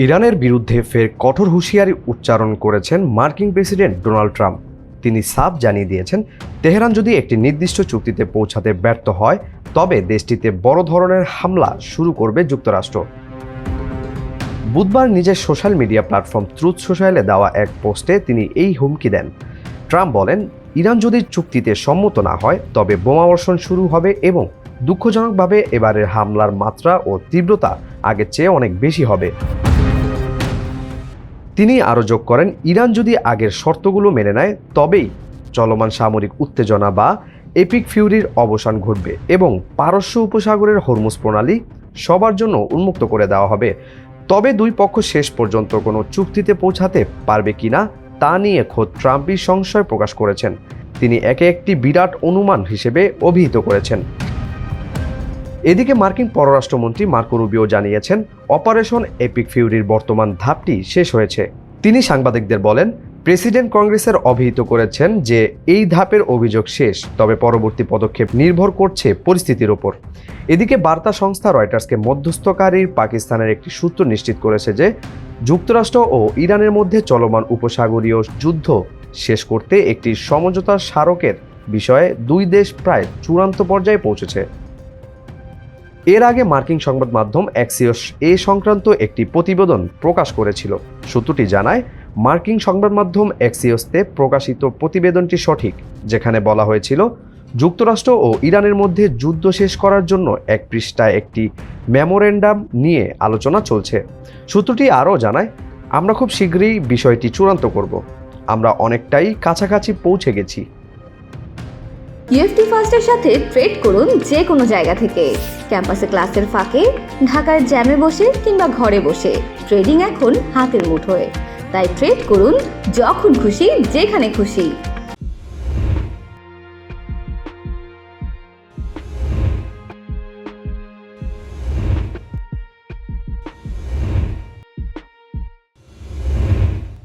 ইরানের বিরুদ্ধে ফের কঠোর হুঁশিয়ারি উচ্চারণ করেছেন মার্কিন প্রেসিডেন্ট ডোনাল্ড ট্রাম্প। তিনি সাফ জানিয়ে দিয়েছেন, তেহরান যদি একটি নির্দিষ্ট চুক্তিতে পৌঁছাতে ব্যর্থ হয় তবে দেশটিতে বড় ধরনের হামলা শুরু করবে যুক্তরাষ্ট্র। বুধবার নিজের সোশ্যাল মিডিয়া প্ল্যাটফর্ম ট্রুথ সোশ্যালে দেওয়া এক পোস্টে তিনি এই হুমকি দেন। ট্রাম্প বলেন, ইরান যদি চুক্তিতে সম্মত না হয় তবে বোমাবর্ষণ শুরু হবে এবং দুঃখজনকভাবে এবারের হামলার মাত্রা ও তীব্রতা আগের চেয়ে অনেক বেশি হবে। তিনি আরও যোগ করেন, ইরান যদি আগের শর্তগুলো মেনে নেয় তবেই চলমান সামরিক উত্তেজনা বা এপিক ফিউরির অবসান ঘটবে এবং পারস্য উপসাগরের হরমুজ প্রণালী সবার জন্য উন্মুক্ত করে দেওয়া হবে। তবে দুই পক্ষ শেষ পর্যন্ত কোনো চুক্তিতে পৌঁছাতে পারবে কিনা তা নিয়ে খোদ ট্রাম্পই সংশয় প্রকাশ করেছেন। তিনি একে একটি বিরাট অনুমান হিসেবে অভিহিত করেছেন। এদিকে মার্কিন পররাষ্ট্রমন্ত্রী মার্কো রুবিও জানিয়েছেন, অপারেশন এপিক ফিউরির বর্তমান ধাপটি শেষ হয়েছে। তিনি সাংবাদিকদের বলেন, প্রেসিডেন্ট কংগ্রেসের অভিহিত করেছেন যে এই ধাপের অভিযোগ শেষ, তবে পরবর্তী পদক্ষেপ নির্ভর করছে পরিস্থিতির ওপর। এদিকে বার্তা সংস্থা রয়টার্সকে মধ্যস্থকারী পাকিস্তানের একটি সূত্র নিশ্চিত করেছে যে যুক্তরাষ্ট্র ও ইরানের মধ্যে চলমান উপসাগরীয় যুদ্ধ শেষ করতে একটি সমঝোতা স্মারকের বিষয়ে দুই দেশ প্রায় চূড়ান্ত পর্যায়ে পৌঁছেছে। এর আগে মার্কিন সংবাদ মাধ্যম অ্যাক্সিওস এ সংক্রান্ত একটি প্রতিবেদন প্রকাশ করেছিল। সূত্রটি জানায়, মার্কিন সংবাদ মাধ্যম অ্যাক্সিওসতে প্রকাশিত প্রতিবেদনটি সঠিক, যেখানে বলা হয়েছিল যুক্তরাষ্ট্র ও ইরানের মধ্যে যুদ্ধ শেষ করার জন্য এক পৃষ্ঠায় একটি মেমোরেন্ডাম নিয়ে আলোচনা চলছে। সূত্রটি আরও জানায়, আমরা খুব শীঘ্রই বিষয়টি চূড়ান্ত করব। আমরা অনেকটাই কাছাকাছি পৌঁছে গেছি। ইউএফটি ফার্স্টের সাথে ট্রেড করুন যে কোনো জায়গা থেকে। ক্যাম্পাসে ক্লাসের ফাঁকে, ঢাকার জ্যামে বসে কিংবা ঘরে বসে ট্রেডিং এখন হাতের মুঠোয়। তাই ট্রেড করুন যখন খুশি, যেখানে খুশি।